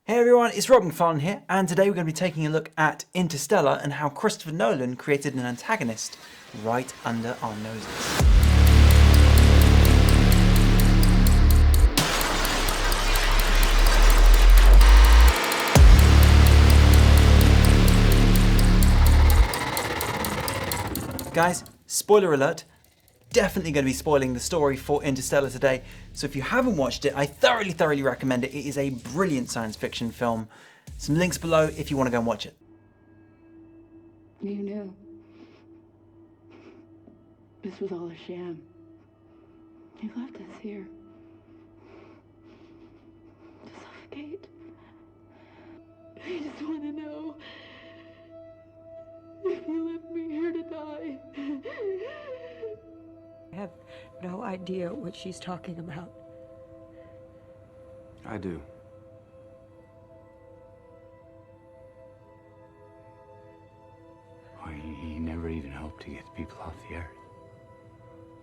Hey everyone, it's Macfarlane here, and today we're going to be taking a look at Interstellar and how Christopher Nolan created an antagonist right under our noses. Guys, spoiler alert, definitely going to be spoiling the story for Interstellar today, so if you haven't watched it, I thoroughly recommend it. It is a brilliant science fiction film. Some links below if you want to go and watch it. You knew this was all a sham. You left us here to suffocate. I just want to know if you left me here to die. I have no idea what she's talking about. I do. Well, he never even hoped to get the people off the earth.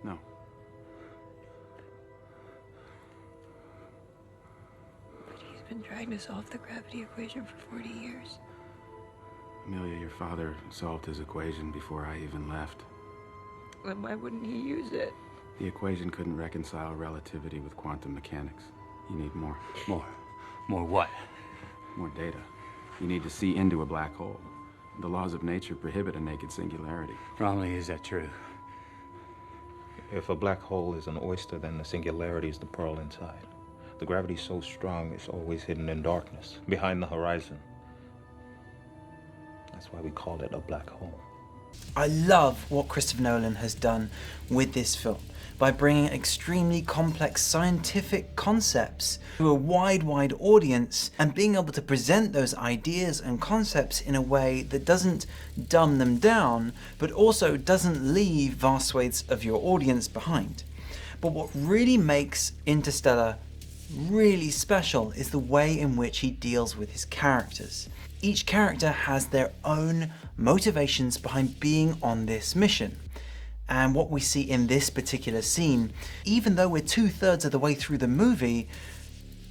No. But he's been trying to solve the gravity equation for 40 years. Amelia, your father solved his equation before I even left. Then why wouldn't he use it? The equation couldn't reconcile relativity with quantum mechanics. You need more. More what? More data. You need to see into a black hole. The laws of nature prohibit a naked singularity. Romley, is that true? If a black hole is an oyster, then the singularity is the pearl inside. The gravity's so strong, it's always hidden in darkness, behind the horizon. That's why we call it a black hole. I love what Christopher Nolan has done with this film by bringing extremely complex scientific concepts to a wide audience and being able to present those ideas and concepts in a way that doesn't dumb them down, but also doesn't leave vast swathes of your audience behind. But what really makes Interstellar really special is the way in which he deals with his characters. Each character has their own motivations behind being on this mission. And what we see in this particular scene, even though we're 2/3 of the way through the movie,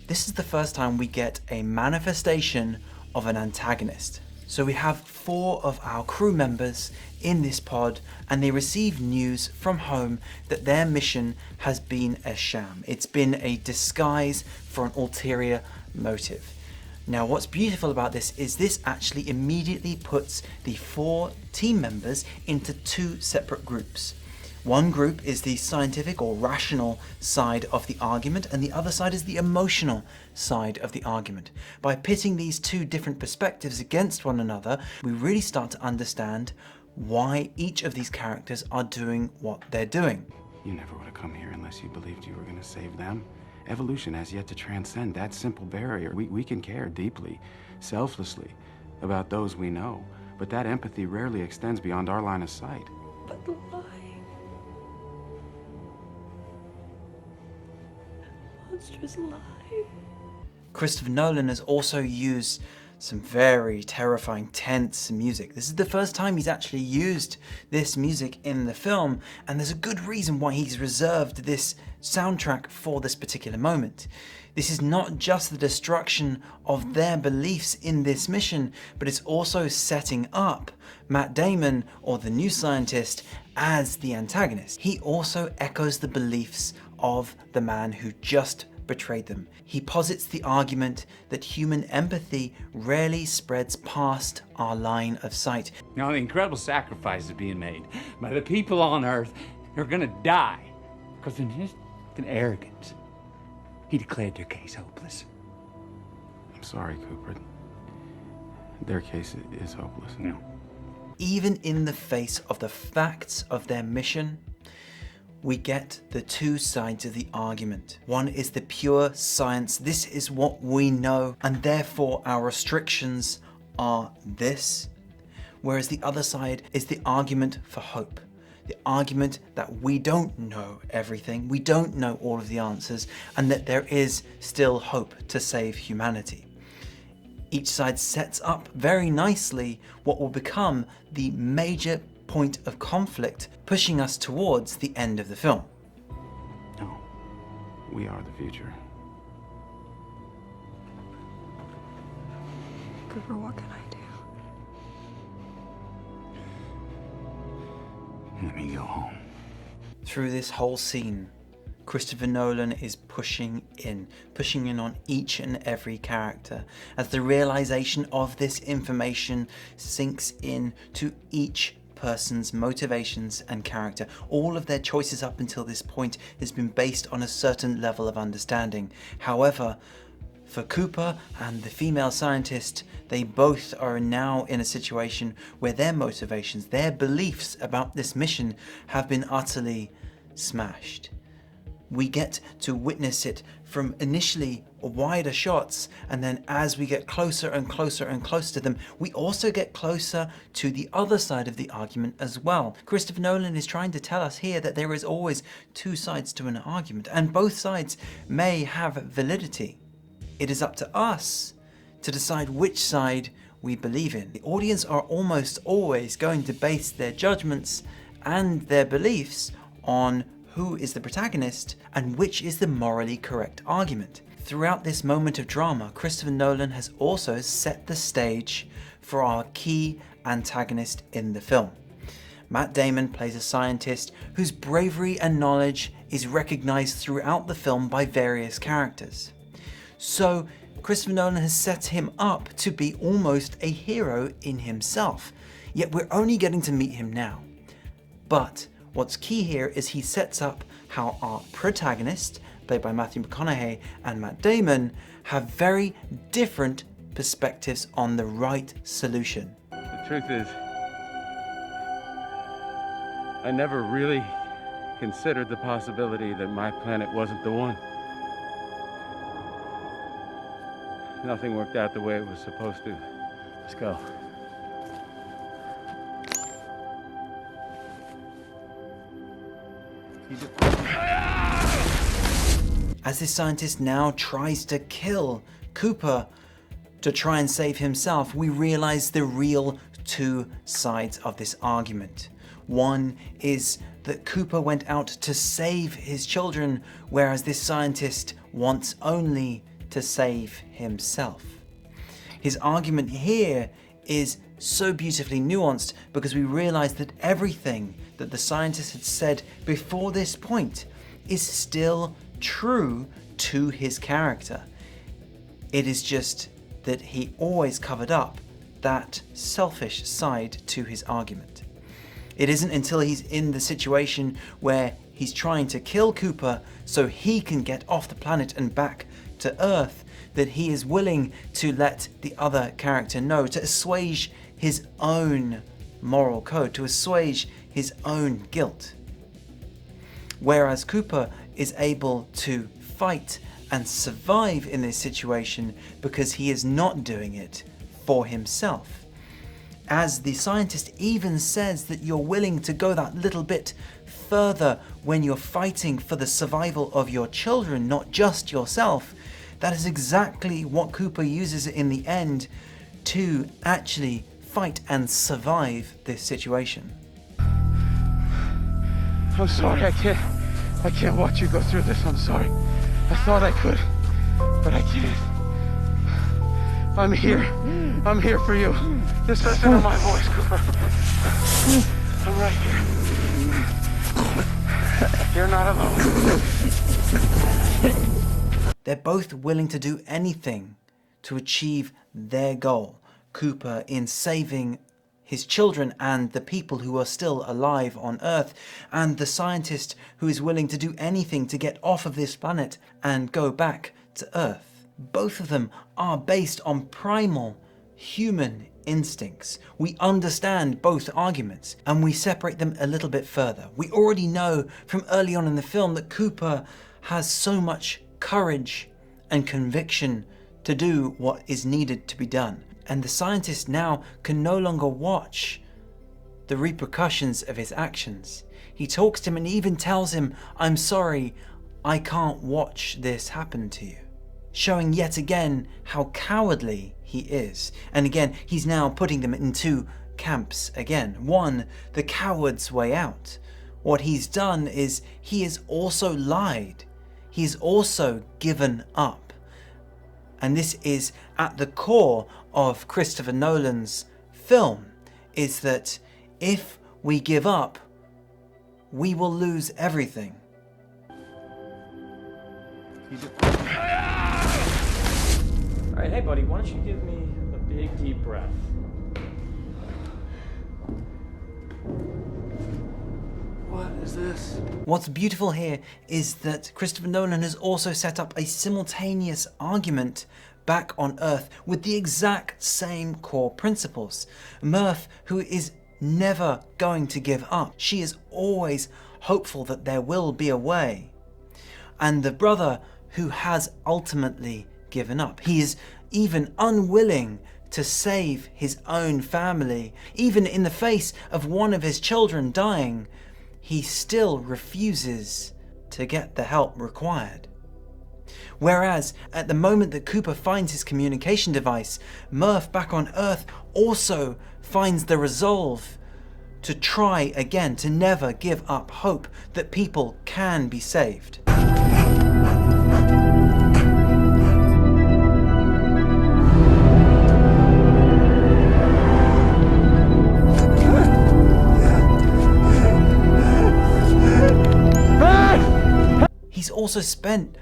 this is the first time we get a manifestation of an antagonist. So we have 4 of our crew members in this pod, and they receive news from home that their mission has been a sham. It's been a disguise for an ulterior motive. Now, what's beautiful about this is this actually immediately puts the 4 team members into 2 separate groups. One group is the scientific or rational side of the argument, and the other side is the emotional side of the argument. By pitting these 2 different perspectives against one another, we really start to understand why each of these characters are doing what they're doing. You never would have come here unless you believed you were going to save them. Evolution has yet to transcend that simple barrier. We can care deeply, selflessly, about those we know, but that empathy rarely extends beyond our line of sight. But the lie. Monstrous lie. Christopher Nolan has also used some very terrifying, tense music. This is the first time he's actually used this music in the film, and there's a good reason why he's reserved this soundtrack for this particular moment. This is not just the destruction of their beliefs in this mission, but it's also setting up Matt Damon, or the new scientist, as the antagonist. He also echoes the beliefs of the man who just betrayed them. He posits the argument that human empathy rarely spreads past our line of sight. Now, the incredible sacrifice is being made by the people on Earth. They're gonna die because in his arrogance, he declared their case hopeless. I'm sorry, Cooper. Their case is hopeless. No. Even in the face of the facts of their mission, we get the 2 sides of the argument. One is the pure science, this is what we know, and therefore our restrictions are this. Whereas the other side is the argument for hope. The argument that we don't know everything, we don't know all of the answers, and that there is still hope to save humanity. Each side sets up very nicely what will become the major point of conflict, pushing us towards the end of the film. No, we are the future. Cooper, what can I do? Let me go home. Through this whole scene, Christopher Nolan is pushing in on each and every character as the realization of this information sinks in to each person's motivations and character. All of their choices up until this point has been based on a certain level of understanding. However, for Cooper and the female scientist, they both are now in a situation where their motivations, their beliefs about this mission have been utterly smashed. We get to witness it from initially wider shots, and then as we get closer and closer and closer to them, we also get closer to the other side of the argument as well. Christopher Nolan is trying to tell us here that there is always two sides to an argument, and both sides may have validity. It is up to us to decide which side we believe in. The audience are almost always going to base their judgments and their beliefs on who is the protagonist and which is the morally correct argument. Throughout this moment of drama, Christopher Nolan has also set the stage for our key antagonist in the film. Matt Damon plays a scientist whose bravery and knowledge is recognized throughout the film by various characters. So Christopher Nolan has set him up to be almost a hero in himself, yet we're only getting to meet him now. But what's key here is he sets up how our protagonist, played by Matthew McConaughey and Matt Damon, have very different perspectives on the right solution. The truth is, I never really considered the possibility that my planet wasn't the one. Nothing worked out the way it was supposed to. Let's go. As this scientist now tries to kill Cooper to try and save himself, we realize the real two sides of this argument. One is that Cooper went out to save his children, whereas this scientist wants only to save himself. His argument here is so beautifully nuanced because we realize that everything that the scientist had said before this point is still true to his character. It is just that he always covered up that selfish side to his argument. It isn't until he's in the situation where he's trying to kill Cooper so he can get off the planet and back to Earth that he is willing to let the other character know, to assuage his own moral code, to assuage his own guilt. Whereas Cooper is able to fight and survive in this situation because he is not doing it for himself. As the scientist even says that you're willing to go that little bit further when you're fighting for the survival of your children, not just yourself, that is exactly what Cooper uses in the end to actually fight and survive this situation. I'm sorry, I can't watch you go through this. I'm sorry. I thought I could, but I can't. I'm here for you. Just listen to my voice, Cooper. I'm right here. You're not alone. They're both willing to do anything to achieve their goal. Cooper in saving his children and the people who are still alive on Earth, and the scientist who is willing to do anything to get off of this planet and go back to Earth. Both of them are based on primal human instincts. We understand both arguments and we separate them a little bit further. We already know from early on in the film that Cooper has so much courage and conviction to do what is needed to be done. And the scientist now can no longer watch the repercussions of his actions. He talks to him and even tells him, "I'm sorry, I can't watch this happen to you." Showing yet again how cowardly he is. And again, he's now putting them in two camps again. One, the coward's way out. What he's done is he has also lied. He's also given up. And this is at the core of Christopher Nolan's film, is that if we give up, we will lose everything. All right, hey buddy, why don't you give me a big deep breath? What is this? What's beautiful here is that Christopher Nolan has also set up a simultaneous argument back on Earth with the exact same core principles. Murph, who is never going to give up, she is always hopeful that there will be a way. And the brother who has ultimately given up, he is even unwilling to save his own family. Even in the face of one of his children dying, he still refuses to get the help required. Whereas at the moment that Cooper finds his communication device, Murph back on Earth also finds the resolve to try again, to never give up hope that people can be saved. He's also spent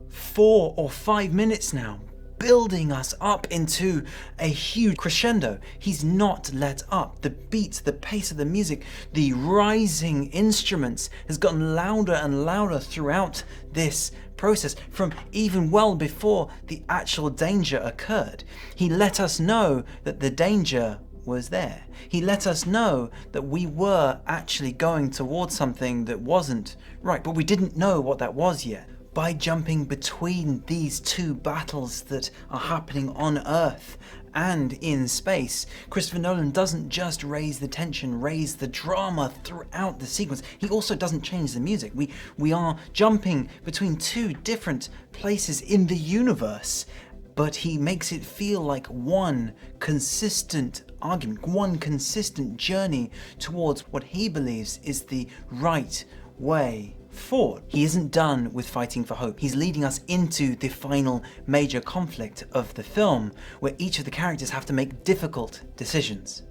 4 or 5 minutes now building us up into a huge crescendo. He's not let up. The beats, the pace of the music, the rising instruments has gotten louder and louder throughout this process, from even well before the actual danger occurred. He let us know that the danger was there. He let us know that we were actually going towards something that wasn't right, but we didn't know what that was yet. By jumping between these two battles that are happening on Earth and in space, Christopher Nolan doesn't just raise the tension, raise the drama throughout the sequence. He also doesn't change the music. We are jumping between two different places in the universe, but he makes it feel like one consistent argument, one consistent journey towards what he believes is the right way forward. He isn't done with fighting for hope. He's leading us into the final major conflict of the film, where each of the characters have to make difficult decisions.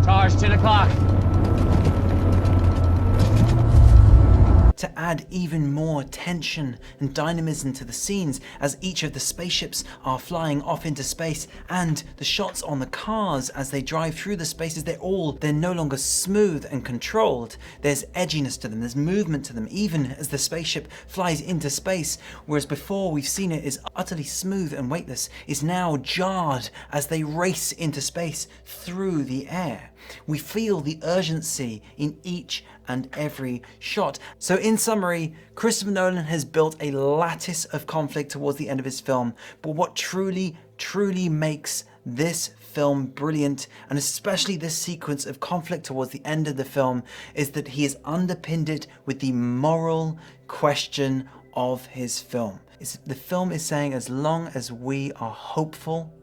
Tars, 10 o'clock. To add even more tension and dynamism to the scenes as each of the spaceships are flying off into space, and the shots on the cars as they drive through the spaces, they're no longer smooth and controlled. There's edginess to them, there's movement to them, even as the spaceship flies into space, whereas before we've seen it as utterly smooth and weightless, is now jarred as they race into space through the air. We feel the urgency in each and every shot. So in summary, Christopher Nolan has built a lattice of conflict towards the end of his film, but what truly makes this film brilliant, and especially this sequence of conflict towards the end of the film, is that he has underpinned it with the moral question of his film. The film is saying, as long as we are hopeful,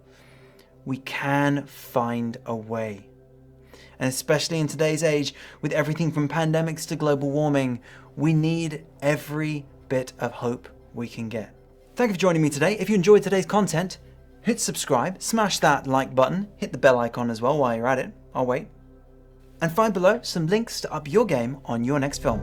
we can find a way. And especially in today's age, with everything from pandemics to global warming, we need every bit of hope we can get. Thank you for joining me today. If you enjoyed today's content, hit subscribe, smash that like button, hit the bell icon as well while you're at it. I'll wait. And find below some links to up your game on your next film.